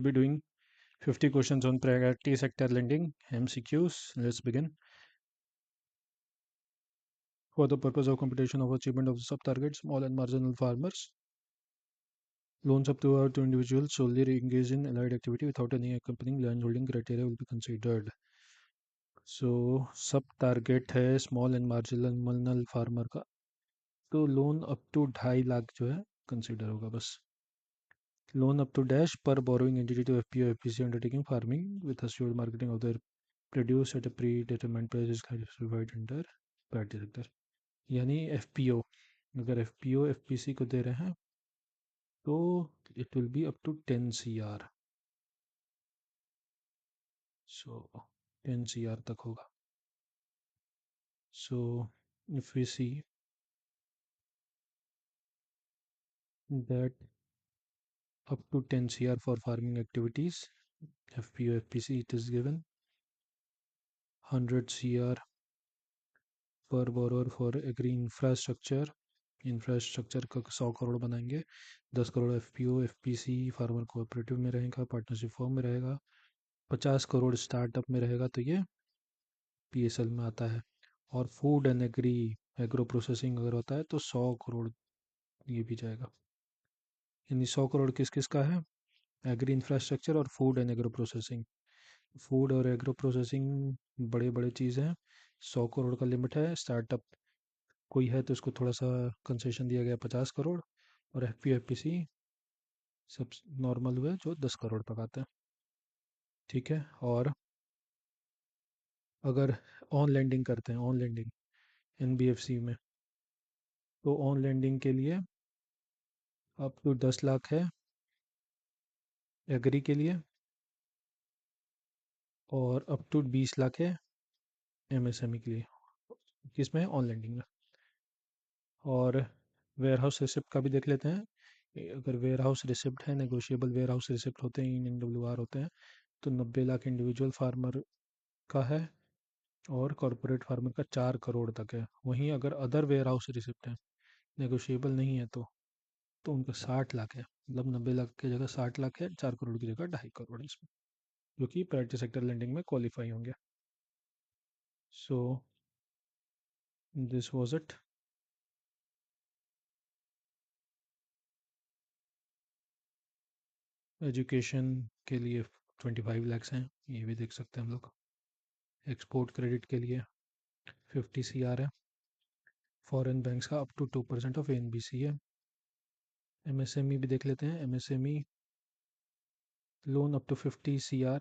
Be doing 50 questions on priority sector lending, MCQs. Let's begin. For the purpose of computation of achievement of the sub-target, small and marginal farmers, loans up to individuals solely engaged in allied activity without any accompanying land holding criteria will be considered. So, सब-टारगेट है small and marginal farmer का, तो loan up to 2.5 lakh जो है consider होगा बस. Loan up to dash per borrowing entity to FPO FPC undertaking farming with assured marketing of their produce at a predetermined price is classified under priority sector. यानी FPO, अगर FPO FPC को दे रहे हैं तो it will be up to 10 CR. So 10 CR तक होगा. So if we see that up to 10 CR for farming activities, FPO FPC it is given 100 CR per borrower for agri infrastructure का 100 करोड़ बनाएंगे. 10 crore FPO FPC farmer cooperative में रहेगा, partnership form में रहेगा. 50 crore startup में रहेगा, तो ये PSL में आता है. और फूड एंड एग्रो प्रोसेसिंग अगर होता है तो 100 करोड़ ये भी जाएगा. यानी 100 करोड़ किस किस का है? एग्री इंफ्रास्ट्रक्चर और food and agro processing. Food और एग्रो प्रोसेसिंग बड़े बड़े चीज़ हैं. 100 करोड़ का लिमिट है. स्टार्टअप कोई है तो उसको थोड़ा सा कंसेशन दिया गया 50 करोड़. और FPO FPC सब नॉर्मल हुए जो 10 करोड़ तक आते हैं. ठीक है. और अगर ऑन लैंडिंग करते हैं, ऑन लैंडिंग NBFC में, तो ऑन लैंडिंग के लिए अप टू 10 लाख है एग्री के लिए, और अप टू 20 लाख है MSME के लिए. किसमें? ऑन लैंडिंग में. और वेयर हाउस रिसिप्ट का भी देख लेते हैं. अगर वेयर हाउस रिसिप्ट है, नेगोशिएबल वेयर हाउस रिसिप्ट होते हैं, NWR होते हैं, तो 90 लाख इंडिविजुअल फार्मर का है और कॉरपोरेट फार्मर का 4 करोड़ तक है. वहीं अगर अदर वेयर हाउस रिसिप्ट है, नेगोशिएबल नहीं है, तो उनका 60 लाख है. मतलब 90 लाख की जगह 60 लाख है, 4 करोड़ की जगह 2.5 करोड़ है इसमें, जो कि प्राइवेट सेक्टर लेंडिंग में क्वालिफाई होंगे. So this was it. Education के लिए 25 लैक्स हैं, ये भी देख सकते हैं हम लोग. एक्सपोर्ट क्रेडिट के लिए 50 CR है. फॉरेन बैंक्स का अप टू 2% ऑफ NBC है. MSME भी देख लेते हैं. MSME loan up to 50 CR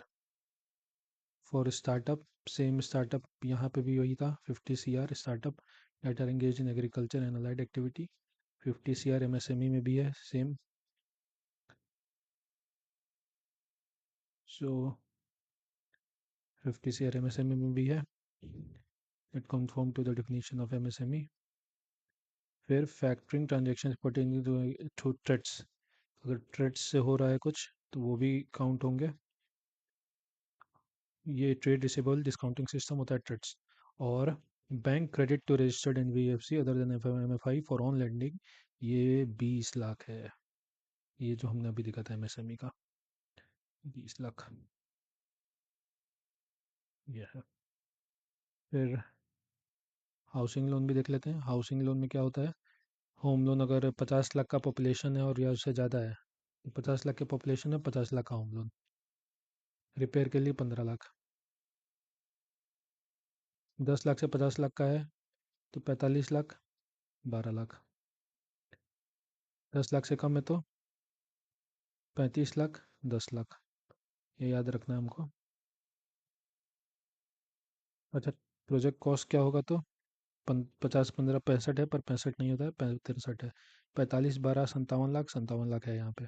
for startup. Same startup यहाँ पे भी वही था, 50 CR startup that are engage in agriculture and allied activity. 50 CR MSME में भी है सेम. सो 50 CR MSME में भी है. It conform to the definition of MSME. फिर factoring transaction pertaining to trades, अगर ट्रेड्स से हो रहा है कुछ तो वो भी काउंट होंगे. ये ट्रेड रिसीवेबल डिस्काउंटिंग सिस्टम होता है ट्रेड्स. और bank credit to registered NBFC other than MFI for on lending, ये 20 लाख है. ये जो हमने अभी दिखा था MSME का 20 लाख ये है. फिर हाउसिंग लोन भी देख लेते हैं. हाउसिंग लोन में क्या होता है? होम लोन अगर 50 लाख का पॉपुलेशन है और या उससे ज़्यादा है, तो 50 लाख की पॉपुलेशन है, 50 लाख का होम लोन. रिपेयर के लिए 15 लाख. 10 लाख से 50 लाख का है तो 45 लाख, 12 लाख. 10 लाख से कम है तो 35 लाख, 10 लाख. ये याद रखना है हमको. अच्छा, प्रोजेक्ट कॉस्ट क्या होगा? तो 50 15 65 है, पर 65 नहीं होता है, 63 है. 45 12 57 लाख, 57 लाख है यहाँ पे.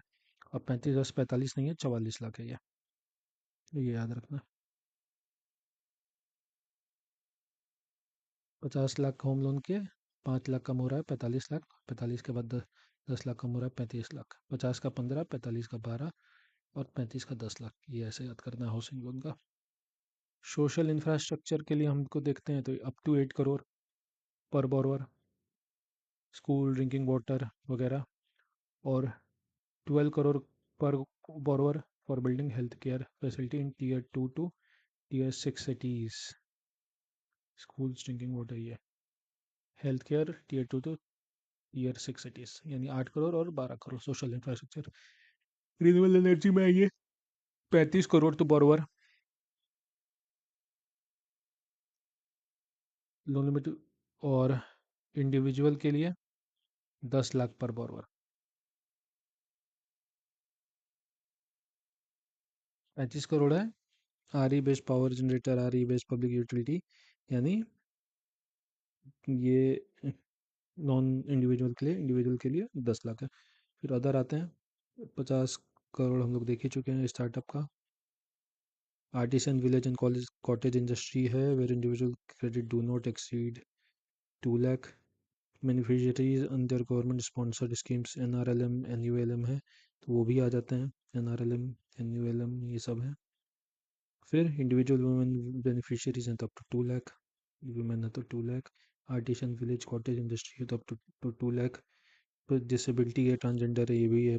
और 35 10 45 नहीं है, 44 लाख है ये याद रखना. 50 लाख होम लोन के 5 लाख कम हो रहा है, 45 लाख. 45 के बाद 10 लाख कम हो रहा है, 35 लाख. 50 का 15, 45 का 12 और 35 का 10 लाख. ये ऐसे याद करना है हाउसिंग लोन का. सोशल इंफ्रास्ट्रक्चर के लिए हमको देखते हैं तो अप टू 8 करोड़ पर बोरोवर, स्कूल ड्रिंकिंग वाटर वगैरह. और 12 करोड़ पर borrower for building health care facility in tier 2 to tier 6 cities. School drinking water, ये health care tier 2 to tier 6 cities, यानी 8 करोड़ और 12 crore social infrastructure. Renewable energy में आइए, 35 करोड़ तो बोरोवर। लोन लिमिट और इंडिविजुअल के लिए 10 लाख पर बोरोवर। 35 करोड़ है। R E based power generator, R E based public utility, यानी ये नॉन इंडिविजुअल के लिए, इंडिविजुअल के लिए 10 लाख है। फिर अदर आते हैं, 50 करोड़ हम लोग देख ही चुके हैं स्टार्टअप का। Artisan village and college cottage industry है, where individual credit do not exceed 2 lakh. Beneficiaries under government sponsored schemes N R L M N U L M है, तो वो भी आ जाते हैं। N R L M N U L M ये सब है। फिर इंडिविजुअल वुमेन बेनिफिशरीज हैं तो अप टू 2 लाख, वुमेन है तो 2 lakh. Artisan village cottage industry है तो अप टू 2 लाख। फिर डिसेबिलिटी है, ट्रांसजेंडर है, ये भी है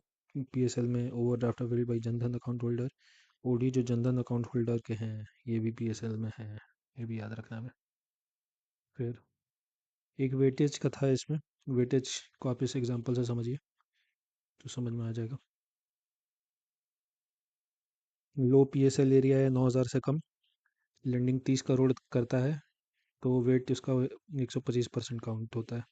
पी एस एल में। Over draft available by Jan Dhan account holder, OD जो जनधन अकाउंट होल्डर के हैं ये भी पी एस एल में है, ये भी याद रखना है हमें। फिर एक वेटेज का था इसमें, वेटेज को आप इस एग्जांपल से समझिए तो समझ में आ जाएगा। लो पी एस एल एरिया है 9,000 से कम, लेंडिंग 30 करोड़ करता है, तो वेट इसका 125% काउंट होता है।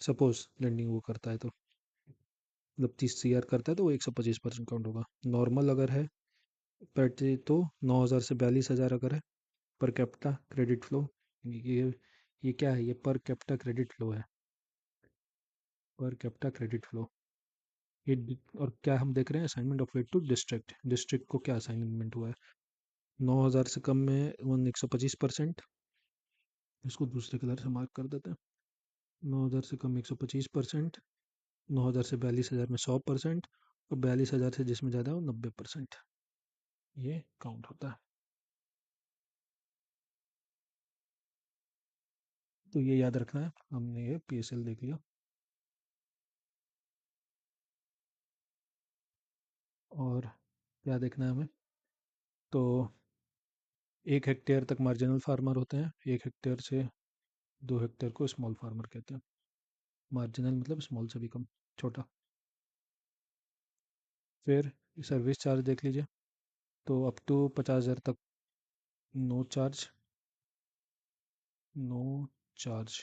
सपोज लेंडिंग वो करता है तो मतलब 30 CR करता है तो वो 125% काउंट होगा। नॉर्मल अगर है पैटे तो 9,000 से 42,000 अगर है। पर कैपिटा क्रेडिट फ्लो, ये क्या है, ये पर कैपिटा क्रेडिट फ्लो है, पर कैपिटा क्रेडिट फ्लो। और क्या हम देख रहे हैं, assignment of weight to district, district को क्या असाइनमेंट हुआ है। 9,000 से कम में 125%, इसको दूसरे कलर से मार्क कर देते हैं। 9,000 से कम 125%, 9,000 से 42,000 में 100%, और 42,000 से जिसमें ज़्यादा है वो 90%, ये काउंट होता है। तो ये याद रखना है, हमने ये पी एस एल देख लिया। और क्या देखना है हमें, तो 1 हेक्टेयर तक मार्जिनल फार्मर होते हैं, 1 हेक्टेयर से 2 हेक्टेयर को स्मॉल फार्मर कहते हैं। मार्जिनल मतलब स्मॉल से भी कम, छोटा। फिर सर्विस चार्ज देख लीजिए, तो अप टू 50,000 तक नो चार्ज, नो चार्ज,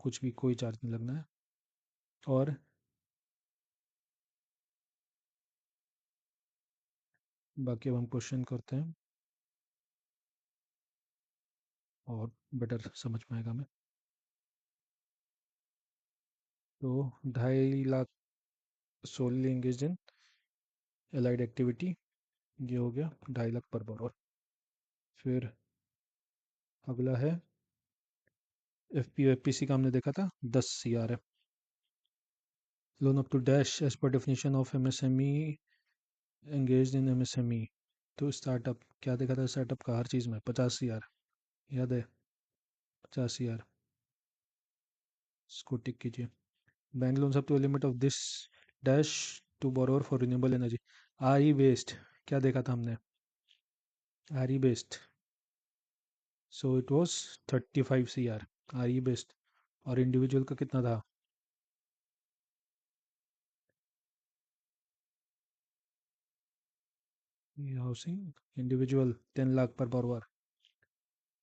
कुछ भी कोई चार्ज नहीं लगना है। और बाकी अब हम क्वेश्चन करते हैं और बेटर समझ में आएगा हमें। तो 2.5 lakh solely engage in allied activity, ये हो गया 2.5 लाख पर बोरोवर। फिर अगला है F P F P C का, हमने देखा था 10 CR है। Loan up to dash as per definition of M S M E engaged in M S M E, तो स्टार्टअप क्या देखा था, स्टार्टअप का हर चीज़ में 50 CR, याद है 50 CR, इसको टिक कीजिए। Bank loan up to limit of this dash to borrower for renewable energy. R E based क्या देखा था हमने, R E based, so it was 35 CR R E based. और इंडिविजुअल का कितना था, हाउसिंग इंडिविजुअल 10 लाख पर borrower,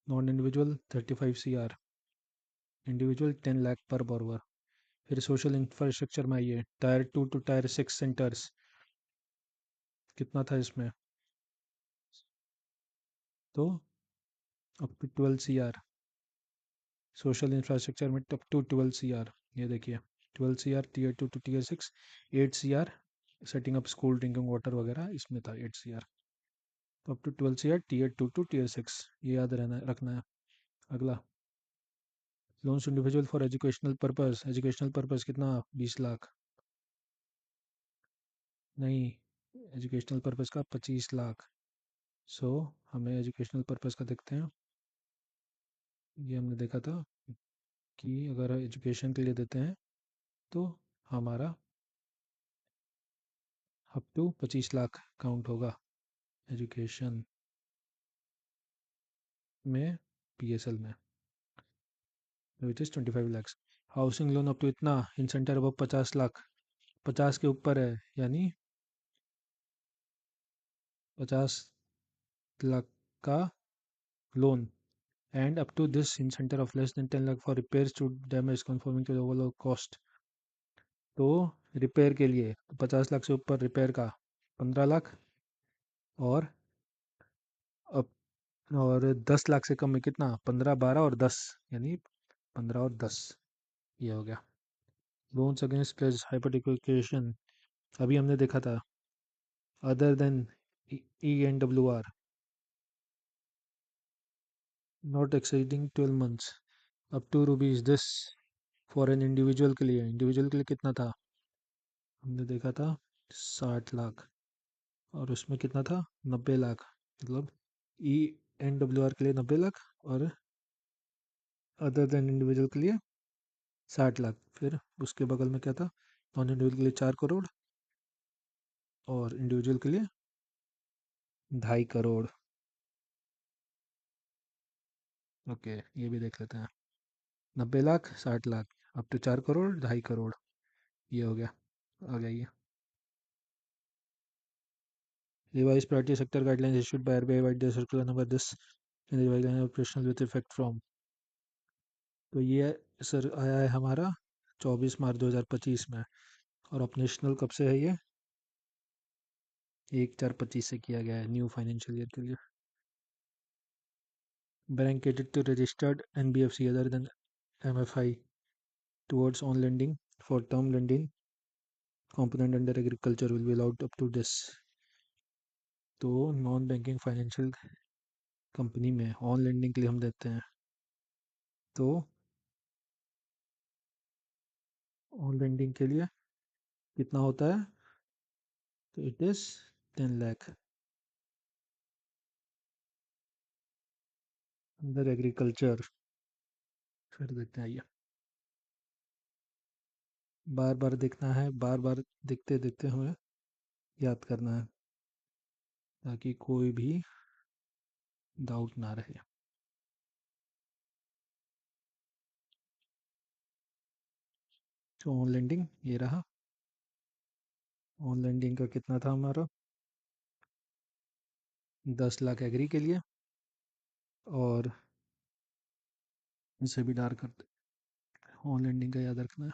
non individual 35 CR, individual 10 lakh पर बोरोवर। फिर सोशल इंफ्रास्ट्रक्चर में आइए, टायर 2 to टायर 6 सेंटर्स, कितना था इसमें, तो up to 12 CR। Social infrastructure में अप टू 12 CR, ये देखिए 12 CR tier 2 to tier 6, 8 CR setting up school drinking water वगैरह इसमें था 8 CR। तो up to 12 CR tier 2 to tier 6, ये याद रहना रखना है। अगला loans individual for educational purpose, educational purpose कितना, 20 लाख, नहीं एजुकेशनल पर्पस का 25 लाख। सो हमें एजुकेशनल पर्पस का देखते हैं, ये हमने देखा था कि अगर एजुकेशन के लिए देते हैं तो हमारा अप टू 25 लाख काउंट होगा एजुकेशन में, पीएसएल में, which is 25 lakhs। Housing loan up to इतना, इंसेंटर अब 50 लाख, 50 के ऊपर है यानी 50 लाख का loan, and up to this incentive of less than 10 lakh for repairs to damage conforming to the overall cost। तो रिपेयर के लिए 50 लाख से ऊपर रिपेयर का 15 लाख, और अब और 10 लाख से कम में कितना, 15, 12 और 10, यानी 15 और 10, ये हो गया। लोन्स अगेंस्ट प्लेज हाइपोथेकेशन, अभी हमने देखा था, other than ENWR not exceeding 12 months up to rupees this, for an individual के लिए, इंडिविजुअल के लिए कितना था, हमने देखा था 60 लाख, और उसमें कितना था 90 लाख, मतलब ENWR के लिए 90 लाख और अदर देन इंडिविजुअल के लिए 60 लाख। फिर उसके बगल में क्या था, नॉन इंडिविजुअल के लिए 4 करोड़ और इंडिविजुअल के लिए 2.5 करोड़। ओके, ये भी देख लेते हैं, 90 लाख, 60 लाख, अप टू 4 करोड़, 2.5 करोड़, ये हो गया। आ गया ये, revise priority sector guidelines issued by RBI by the circular number this in revise operational with effect from. तो ये सर आया है हमारा 24 मार्च 2025 में, और ऑपरेशनल कब से है ये, 1/4/25 से किया गया है, न्यू फाइनेंशियल ईयर के लिए। Bank catered to registered NBFC other than MFI towards on lending for term lending component under agriculture will be allowed up to this। तो नॉन बैंकिंग फाइनेंशियल कंपनी में ऑन लेंडिंग के लिए हम देते हैं, तो ऑन लेंडिंग के लिए कितना होता है, तो it is 10 lakh under agriculture. फिर देखते हैं, आइए, बार बार देखना है, बार बार देखते देखते हमें याद करना है, ताकि कोई भी डाउट ना रहे। तो ऑन लेंडिंग ये रहा, ऑन लेंडिंग का कितना था हमारा, 10 लाख एग्री के लिए, और इसे भी डार करते, ऑन लेंडिंग का याद रखना है।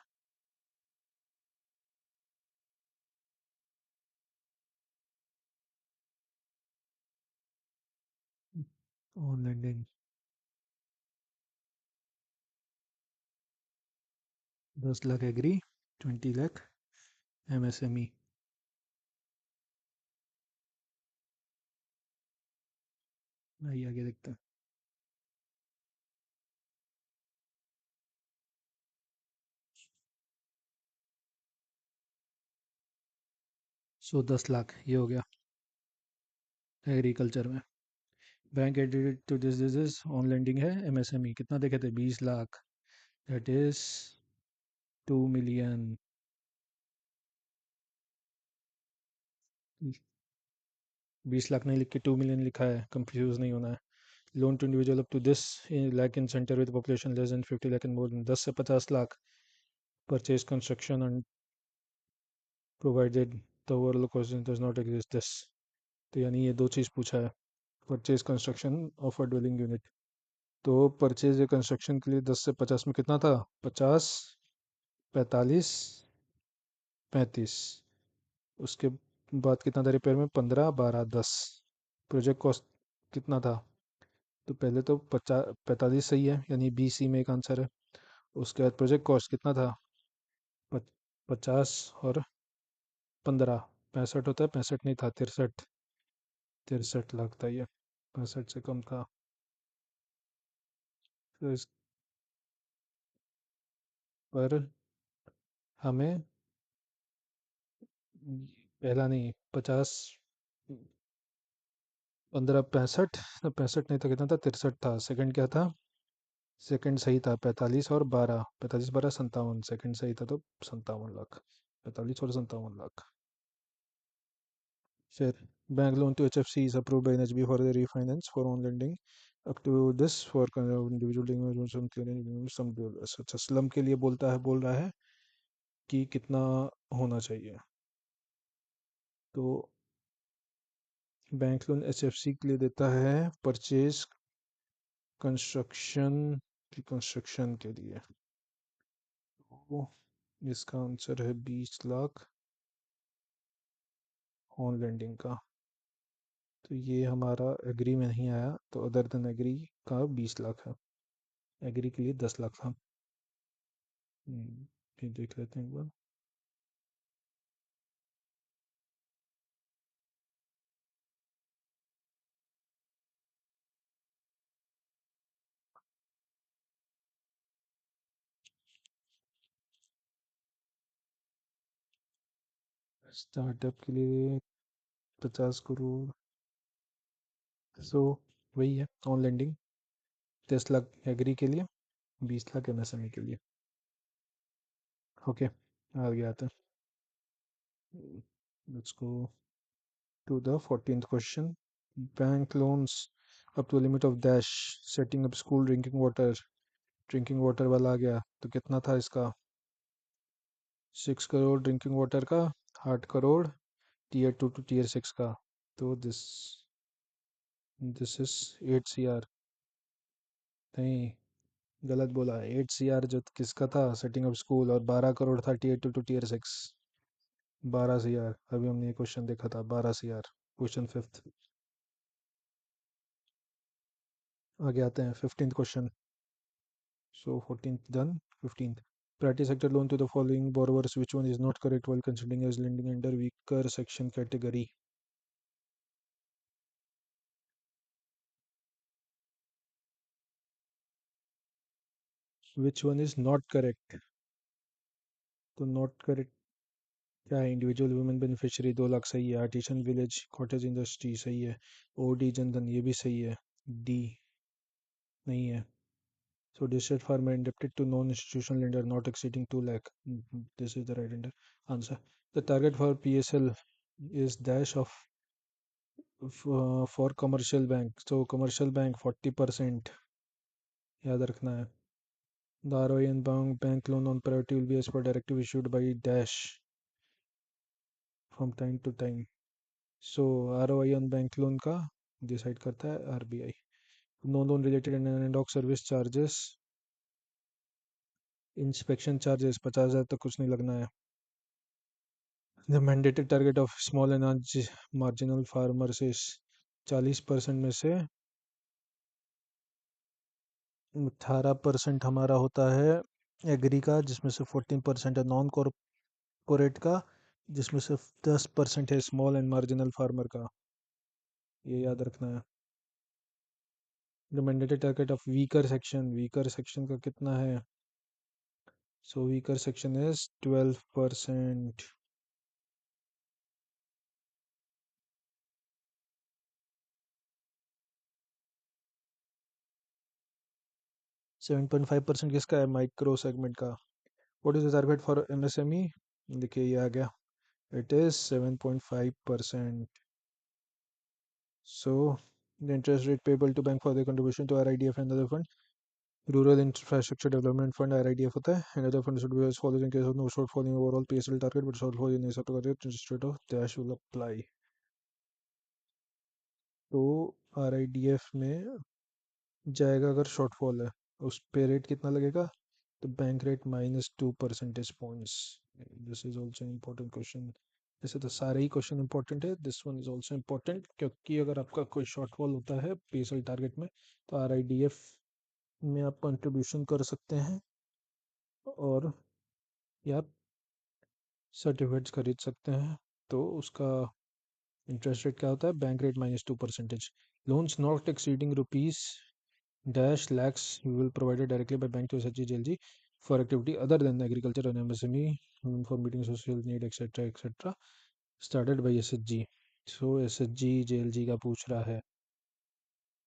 On lending 10 lakh agri, 20 lakh MSME। आइए आगे देखते हैं। सो 10 लाख ये हो गया एग्रीकल्चर में। Bank added to this is on lending है MSME, कितना देखे थे, 20 lakh, that is 2 million। 20 lakh नहीं लिख के 2 million लिखा है, कंफ्यूज नहीं होना है। Loan to individual up to this lakh in centre with population less than 50 lakh and more than 10 से 50 lakh, purchase construction and provided the overall question does not exist this. तो यानी ये दो चीज़ पूछा है, purchase construction of a dwelling unit. तो purchase या कंस्ट्रक्शन के लिए 10 से 50 में कितना था, 50, 45, 35, उसके बाद कितना था रिपेयर में, 15, 12, 10। प्रोजेक्ट कॉस्ट कितना था, तो पहले तो 45 सही है, यानी BC में एक आंसर है। उसके बाद प्रोजेक्ट कॉस्ट कितना था, 50 और 15, 65 होता है, 65 नहीं था, 63, 63 लाख था ये, 65 से कम था। तो इस पर हमें पहला नहीं, 50, 15, 65, 65 नहीं था, कितना था, 63 था। सेकंड क्या था, सेकंड सही था, 45 और 12, 45, 12, 57, सेकंड सही था, तो 57 लाख, 45 और 57 लाख। फिर bank loan to HFC is approved by NHB for the refinance for on lending up to this for individual some अच्छा स्लम के लिए बोल रहा है कि कितना होना चाहिए। तो बैंक लोन एचएफसी के लिए देता है परचेज कंस्ट्रक्शन रिकंस्ट्रक्शन के लिए। तो इसका आंसर है 20 लाख ऑन लैंडिंग का। तो ये हमारा एग्री में नहीं आया, तो अदर देन एग्री का 20 लाख है। एग्री के लिए 10 लाख था। फिर देख लेते हैं एक बार। स्टार्टअप के लिए 50 करोड़। सो वही है ऑन लैंडिंग। 10 लाख एग्री के लिए, 20 लाख एमएसएमई के लिए। ओके, आगे आते हैं। Let's go to the 14th question. Bank loans up to a limit of dash setting up school drinking water वाला आ गया, तो कितना था इसका? 6 करोड़ ड्रिंकिंग वाटर का, 8 करोड़ टीयर 2 to टीयर 6 का। तो दिस इज 8 CR। नहीं, गलत बोला। 8 CR जो किसका था? Setting up school. और 12 करोड़ था टीयर 2 to टीयर 6। 12 CR अभी हमने ये क्वेश्चन देखा था। 12 CR। Question fifth. आगे आते हैं 15th question. So 14th done. 15th. Priority sector loan to the following borrowers. Which one is not correct while considering as lending under weaker section category? Which one is not correct? तो not correct क्या है? Individual women beneficiary 2 lakh सही है। Artisan village cottage industry सही है। OD Jan Dhan ये भी सही है। डी नहीं है। So district farmer indebted to non-institutional lender not exceeding 2 lakh. This is the right answer. The target for PSL is dash of for commercial bank. So commercial bank 40% याद रखना है। The ROI and bank loan on priority will be as per directive issued by dash from time to time. So ROI on bank loan का decide करता है RBI. No loan related and ad hoc service charges, inspection charges 50,000 तक कुछ नहीं लगना है। The mandated target of small and marginal farmers is 40% में से 18% हमारा होता है एग्री का, जिसमें से 14% है नॉन कॉरपोरेट का, जिसमें से 10% है स्मॉल एंड मार्जिनल फार्मर का। ये याद रखना है। The mandated target of weaker section का कितना है? सो वीकर सेक्शन इज 12%। 7.5% किसका है? माइक्रो सेगमेंट का। What is the target for MSME? देखिए ये आ गया। It is 7.5%. So the interest rate payable to bank for the contribution to RIDF and other fund, Rural Infrastructure Development Fund RIDF होता है, and other funds should be as follows in case of no shortfall in overall PSL target but shortfall in ASAP target, interest rate of dash will apply. तो RIDF में जाएगा अगर shortfall है, उस पे rate कितना लगेगा? तो bank rate -2 percentage points. This is also important question. वैसे तो सारे ही क्वेश्चन इंपॉर्टेंट है, this one is also important, क्योंकि अगर आपका कोई शॉर्टफॉल होता है पीएसएल टारगेट में, तो आरआईडीएफ में आप कंट्रीब्यूशन कर सकते हैं और या आप सर्टिफिकेट्स खरीद सकते हैं। तो उसका इंटरेस्ट रेट क्या होता है? Bank rate -2%। Loans not exceeding rupees dash lakhs will provided directly by bank to SHG for activity other than agriculture and MSME for meeting social need etc started by SHG. So SHG JLG का पूछ रहा है,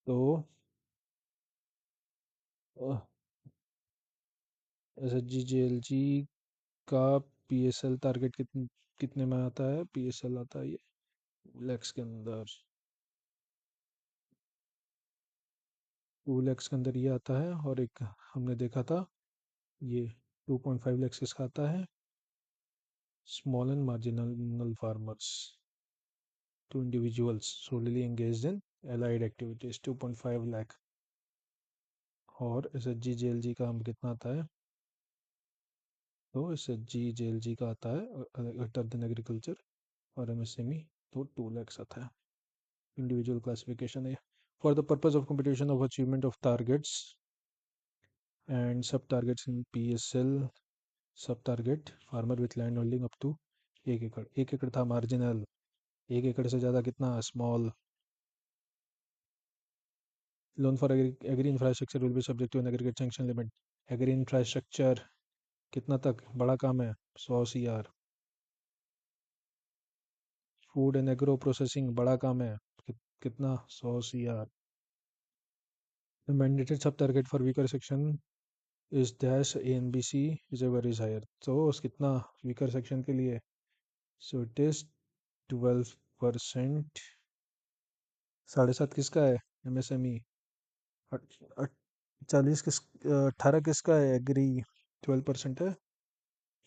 तो SHG JLG का PSL target कितने में आता है? PSL आता है ये लैक्स के अंदर 2 लैक्स के अंदर ये आता है, और एक हमने देखा था ये 2.5 लैक्स इसका आता है। Small and marginal farmers to individuals solely engaged in allied activities 2.5 lakh। और S H G J L G का हम कितना आता है, तो S H G J L G का आता है अदर देन एग्रीकल्चर और एमएसएमई, तो 2 लैक्स आता है। इंडिविजुअल क्लासिफिकेशन है। For the purpose of competition of achievement of targets and sub targets in PSL, sub target farmer with land holding up to 1 एकड़। 1 एकड़ था मार्जिनल, 1 एकड़ से ज़्यादा कितना small. Loan for agri infrastructure will be subject to an aggregate sanction limit. Agri infrastructure कितना तक बड़ा काम है, 100 CR। Food and agro processing बड़ा काम है, कितना, 100 CR। The mandated sub target for weaker section is dash A N B C is ever is higher. तो उस कितना वीकर सेक्शन के लिए, सो इट इज 12%। 7.5 किसका है, एमएसएमई। 40 किस 18 किसका है, एग्री। 12% है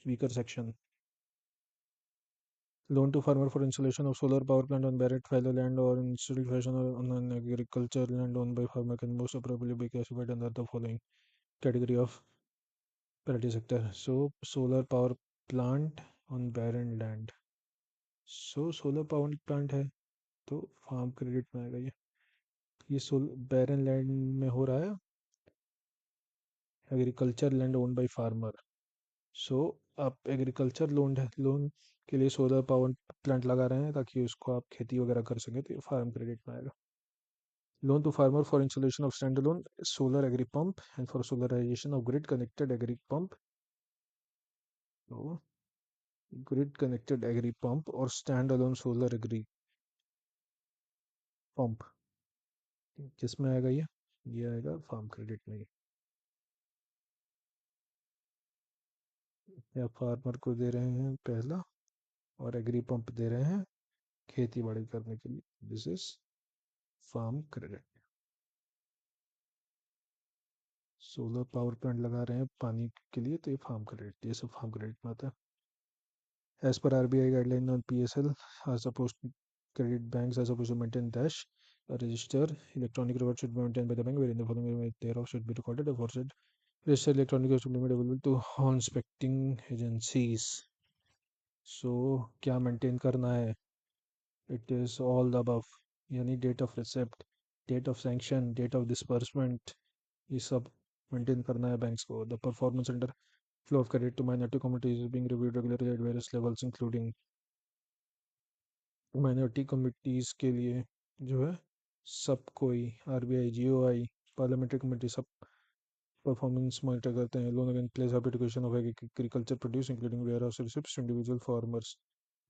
weaker section. Loan to farmer for installation of solar power plant on barren fallow land और installation on an agriculture land own by farmer can most appropriately be classified under the following category of priority sector. So solar power plant on barren land, so solar power plant है तो farm credit में आएगा ये soul barren land में हो रहा है, agriculture land own by farmer. So आप एग्रीकल्चर लोन के लिए सोलर पावर प्लांट लगा रहे हैं ताकि उसको आप खेती वगैरह कर सकें, तो ये फार्म क्रेडिट में आएगा। Loan to farmer for installation of stand alone solar agri pump and for solarisation of grid connected agri pump, तो ग्रिड कनेक्टेड एग्री पंप और stand alone solar agri pump किस में आएगा ये आएगा फार्म क्रेडिट में। या फार्मर को दे रहे हैं पहला, और एग्री पंप दे रहे हैं खेती बाड़ी करने के लिए, this is farm credit. Solar power plant लगा रहे हैं पानी के लिए, तो ये फार्म क्रेडिट, ये सब फार्म क्रेडिट में आता है। As per RBI guideline on PSL are suppose credit banks are supposed to maintain dash a register electronic record should be maintained by the bank wherein the following thereof should be recorded aforesaid register electronic should be made available to all inspecting agencies। so क्या maintain करना है, it is all the above, यानी date of receipt, date of sanction, date of disbursement, ये सब maintain करना है banks को। The performance under flow of credit to minority communities is being reviewed regularly at various levels including. Minority communities के लिए जो है सब कोई, आरबीआई, जीओआई, पार्लियामेंट्री कमेटी सब परफॉर्मेंस मॉनिटर करते हैं। Loan against place of education of agriculture produce including warehouse receipts individual farmers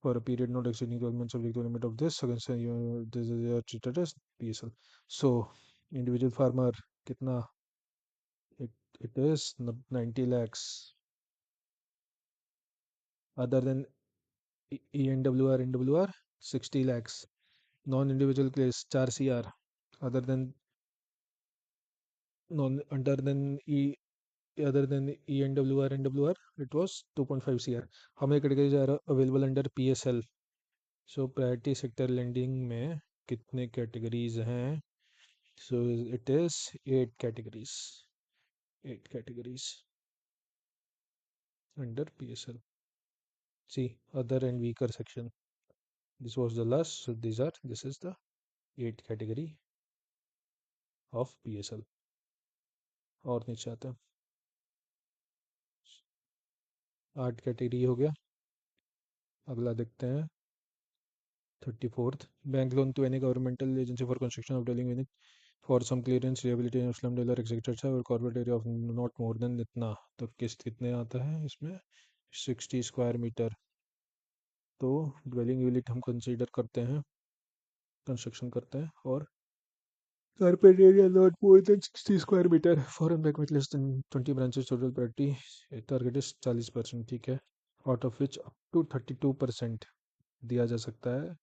for a period not exceeding 12 months subject to the limit of this against this is treated as PSL। so individual farmer कितना, it, it is 90 lakhs other than ENWR NWR 60 lakhs non individual case 4 CR other than non under than other than ENWR NWR it was 2.5 CR। how many categories are available under PSL? so priority sector lending में कितने categories हैं, so it is 8 categories under PSL। see other and weaker section, this was the last, so this is the 8 category of PSL। और नीचे आते हैं, 8 category हो गया। अगला देखते हैं 34th, bank loan to any governmental agency for construction of dwelling unit for slum clearance rehabilitation of slum dweller exactor और corporate area of not more than इतना, तो किस्त कितने आता है इसमें, 60 स्क्वायर मीटर। तो ड्वेलिंग यूनिट हम कंसीडर करते हैं, कंस्ट्रक्शन करते हैं, और carpet area not more than 60 square metre, foreign bank with less than 20 branches total property target is 40%, ठीक है, out of which up to 32% दिया जा सकता है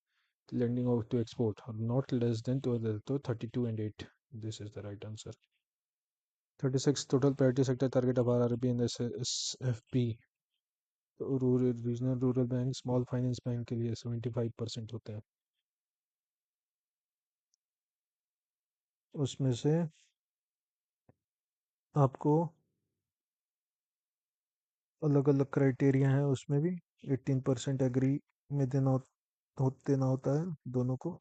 lending out to export are not less than 12, so 32 and 8. This is the right answer. 36 total priority sector target of RRB and SFB. तो rural regional rural bank small finance bank के लिए 75% होते हैं, उसमें से आपको अलग अलग क्राइटेरिया है, उसमें भी 18% एग्री में देना होता है दोनों को,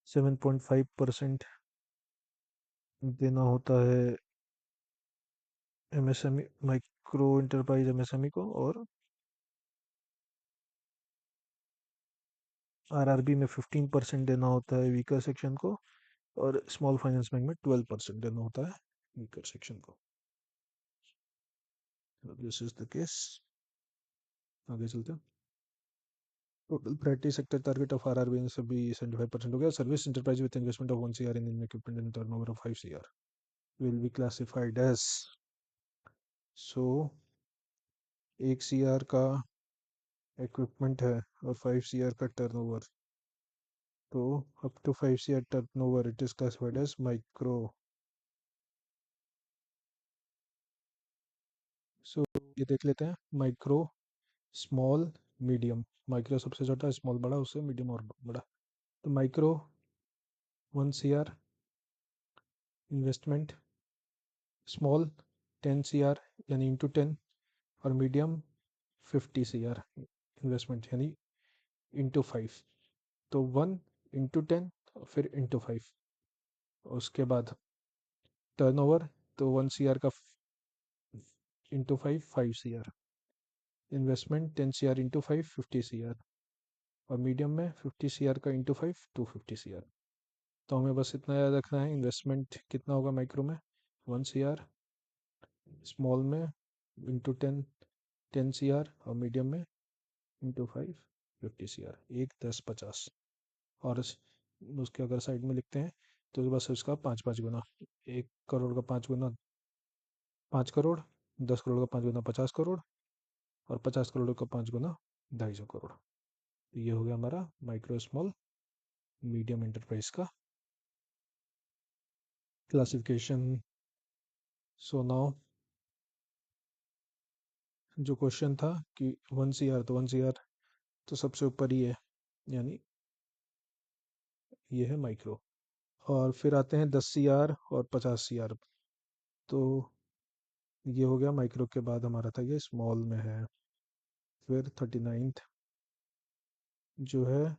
7.5% देना होता है एमएसएमई माइक्रो एंटरप्राइज एमएसएमई को, और आरआरबी में 15% देना होता है वीकर सेक्शन को, और स्मॉल फाइनेंस बैंक में 12% देना होता है वीकर सेक्शन को। This is the case. आगे चलते हैं। Total priority sector target of RRB से भी 75% हो गया। Service enterprise with investment of 1 CR in equipment and turnover of 5 CR will be classified as, so 1 CR का इक्विपमेंट है और 5 CR का टर्नओवर, तो up to 5 CR turnover it is classified as micro. So ये देख लेते हैं, micro, small, medium. Micro सबसे छोटा, स्मॉल बड़ा, उससे मीडियम और बड़ा। तो micro 1 CR investment, small 10 CR यानी इंटू 10, और मीडियम 50 CR इन्वेस्टमेंट यानी इंटू 5। तो 1 इंटू 10 फिर इंटू 5। उसके बाद टर्नओवर, तो 1 CR का into 5 5 CR, investment 10 CR into 5 50 CR, और मीडियम में 50 CR का इंटू 5 250 CR। तो हमें बस इतना याद रखना है, इन्वेस्टमेंट कितना होगा माइक्रो में 1 CR, स्मॉल में इंटू 10 10 CR, और मीडियम में इंटू 5 50 CR, 1 10 50। और उसके अगर साइड में लिखते हैं तो बस उसका 5 5 गुना, 1 करोड़ का 5 गुना 5 करोड़, 10 करोड़ का 5 गुना 50 करोड़, और 50 करोड़ का 5 गुना 250 करोड़। तो ये हो गया हमारा माइक्रो स्मॉल मीडियम एंटरप्राइज का क्लासिफिकेशन। सो नाउ जो क्वेश्चन था कि 1 CR, तो 1 CR तो सबसे ऊपर ही है, यानी ये है माइक्रो। और फिर आते हैं 10 CR और 50 CR, तो ये हो गया माइक्रो के बाद हमारा था ये स्मॉल में है। फिर 39 जो है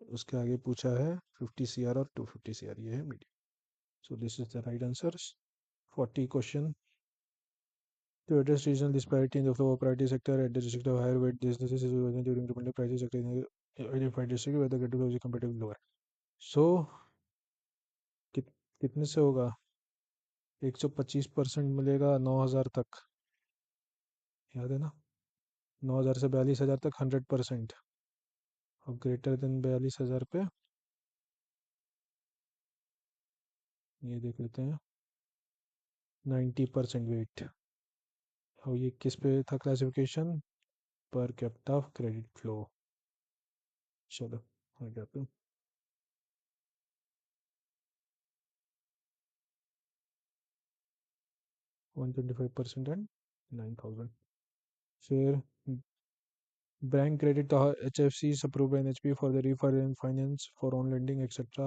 उसके आगे पूछा है 50 CR और 250 CR, ये है medium. So this is the right answers. 40 question. To address regional disparity in the flow of priority sector at the district of higher weight businesses is within during the priority sector in the identified district where the category is comparatively lower. So कितने से होगा, 125% मिलेगा 9,000 तक, याद है ना, 9,000 से 42,000 तक 100%, और ग्रेटर देन 42,000 पे ये देख लेते हैं 90% वेट। और ये किस पे था classification, per capita of credit flow. चलो आगे आते हैं। 125% एंड 9,000। फिर bank credit to HFCs approved by NHB for the refinance for on lending etc.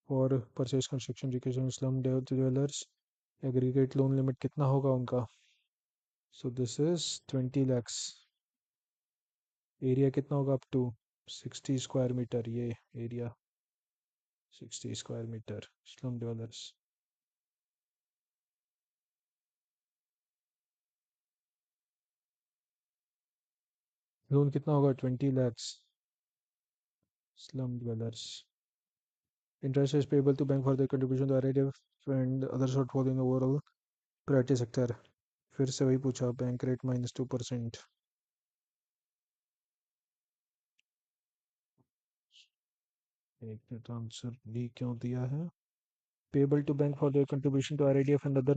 for purchase construction education slum dwellers, aggregate loan limit कितना होगा उनका, so this is 20 lakhs, area कितना होगा अप टू 60 स्क्वायर मीटर, ये area 60 square metre स्लम dwellers। लोन कितना होगा 20 lakhs slum dwellers। Interest is payable to bank for their contribution to RIDF and other shortfall in overall priority sector। फिर से वही पूछा, बैंक रेट -2%। एक ने तो आंसर डी क्यों दिया है, payable to bank for their contribution to RIDF and other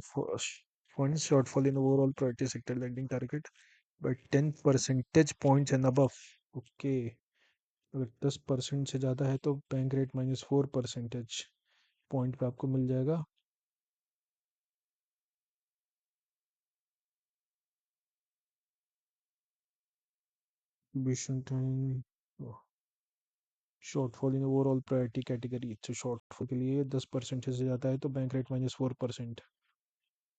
funds shortfall in overall priority sector lending target by 10 percentage points and above। Okay, अगर 10% से ज़्यादा है तो बैंक रेट -4 परसेंटेज पॉइंट पे आपको मिल जाएगा। Shortfall in overall priority category, तो shortfall के लिए 10% से ज़्यादा है तो बैंक रेट -4%।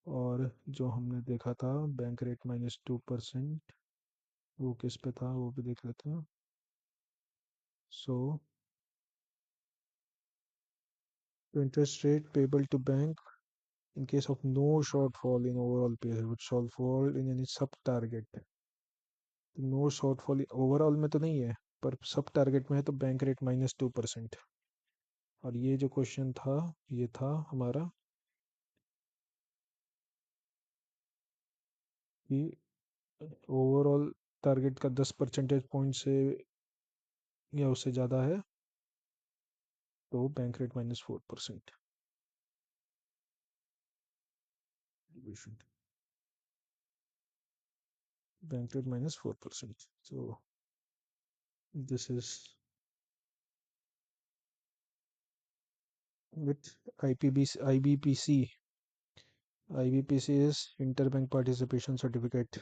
और जो हमने देखा था बैंक रेट -2%, वो किस पे था वो भी देख लेते हैं। So interest rate payable to bank in case of no shortfall in overall period with shortfall in any sub target। तो नो शॉर्टफॉल ओवरऑल में तो नहीं है, पर सब टारगेट में है तो बैंक रेट -2%। और ये जो क्वेश्चन था ये था हमारा कि ओवरऑल टारगेट का 10 परसेंटेज पॉइंट से या उससे ज़्यादा है तो bank rate -4%। Bank rate -4%। So this is with IPBC, IBPC. IBPC is Interbank Participation Certificate.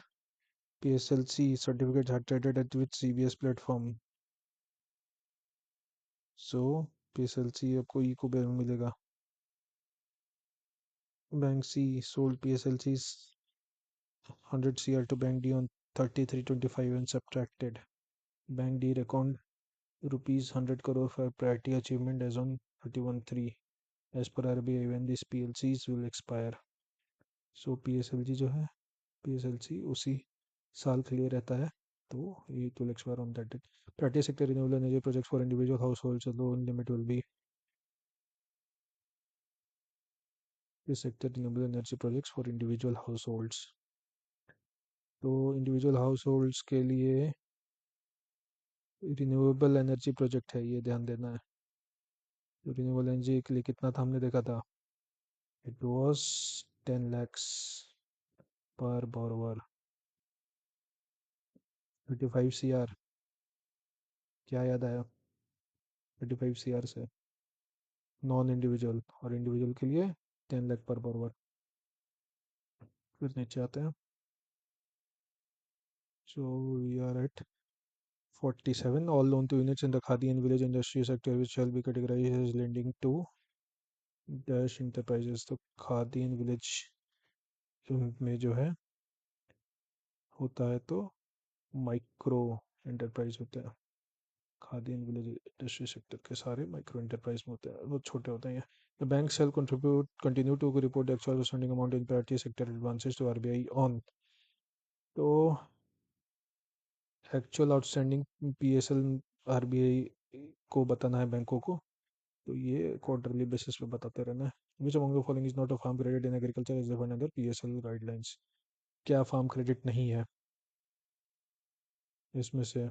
PSLC certificates are traded at with CBS platform. So PSLC आपको इकोबैर में मिलेगा। Bank C sold PSLC's 100 CR to Bank D on 3325 and subtracted. Bank D reckon rupees 100 crore for priority achievement as on 31/3 as per RBI when these PLCs will expire। So PSLC जो है PSLC उसी साल clear रहता है तो it will expire on that date। Priority sector renewable energy projects for individual households, the loan limit will be this sector renewable energy projects for individual households। तो individual house holds के लिए renewable energy project है, ये ध्यान देना है। तो renewable energy के लिए कितना था हमने देखा था, इट वाज 10 lakhs पर बोरोवर। 35 CR, क्या याद आया 35 CR से? नॉन इंडिविजुअल, और इंडिविजुअल के लिए 10 लाख पर बोरोवर। फिर नीचे आते हैं। So we are at 47। All loan to units in the Khadi and village industry sector which shall be categorized as lending to dash enterprises। तो खादी एंड विलेज में जो है होता है तो माइक्रो एंटरप्राइज होते हैं। Khadi and village industry sector के सारे माइक्रो एंटरप्राइज में होते हैं, वो छोटे होते हैं। The bank shall contribute continue to report actual outstanding amount in priority sector advances to RBI on. तो एक्चुअल आउटस्टैंडिंग पीएसएल आरबीआई को बताना है बैंकों को, तो ये क्वार्टरली बेसिस पे बताते रहना है। Which among the following is not a farm credit in agriculture is defined under PSL guidelines. क्या फार्म क्रेडिट नहीं है इसमें से?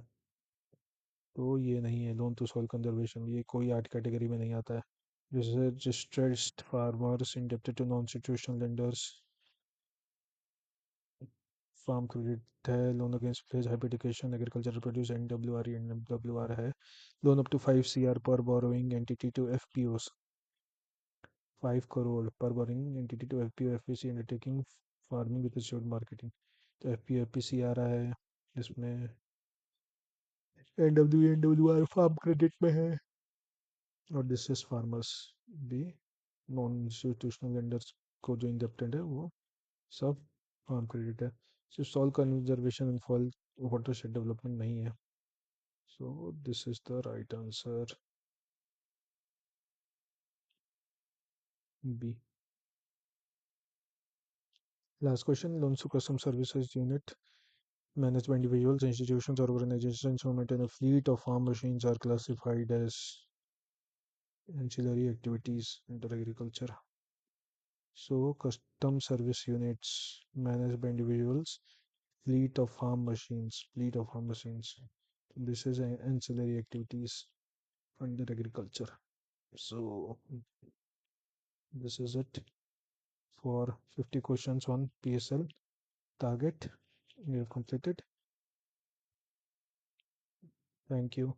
तो ये नहीं है लोन टू सॉइल कंजर्वेशन, ये कोई आर्ट कैटेगरी में नहीं आता है। जैसे distressed farmers indebted to non situational lenders, farm credit है। Loan against village hypothecation agriculture produce NWR, NWR है। Loan up to 5 CR per borrowing entity to FPOs, 5 crore per borrowing entity to FPO FPC undertaking farming with assured marketing. तो FPO FPC आ रहा है इसमें, NWAR farm credit में है। और this is farmers भी, नॉन इंस्टीट्यूशनल लेंडर्स को जो इंडेप्टेड है वो सब फार्म क्रेडिट है। So soil conservation and fall watershed development नहीं है। So this is the right answer, B. Last question, loans to custom services unit managed by individuals, institutions, or organizations who maintain a fleet of farm machines are classified as ancillary activities under agriculture. So, custom service units managed by individuals, fleet of farm machines. This is ancillary activities under agriculture. So, this is it for 50 questions on PSL target. We have completed. Thank you.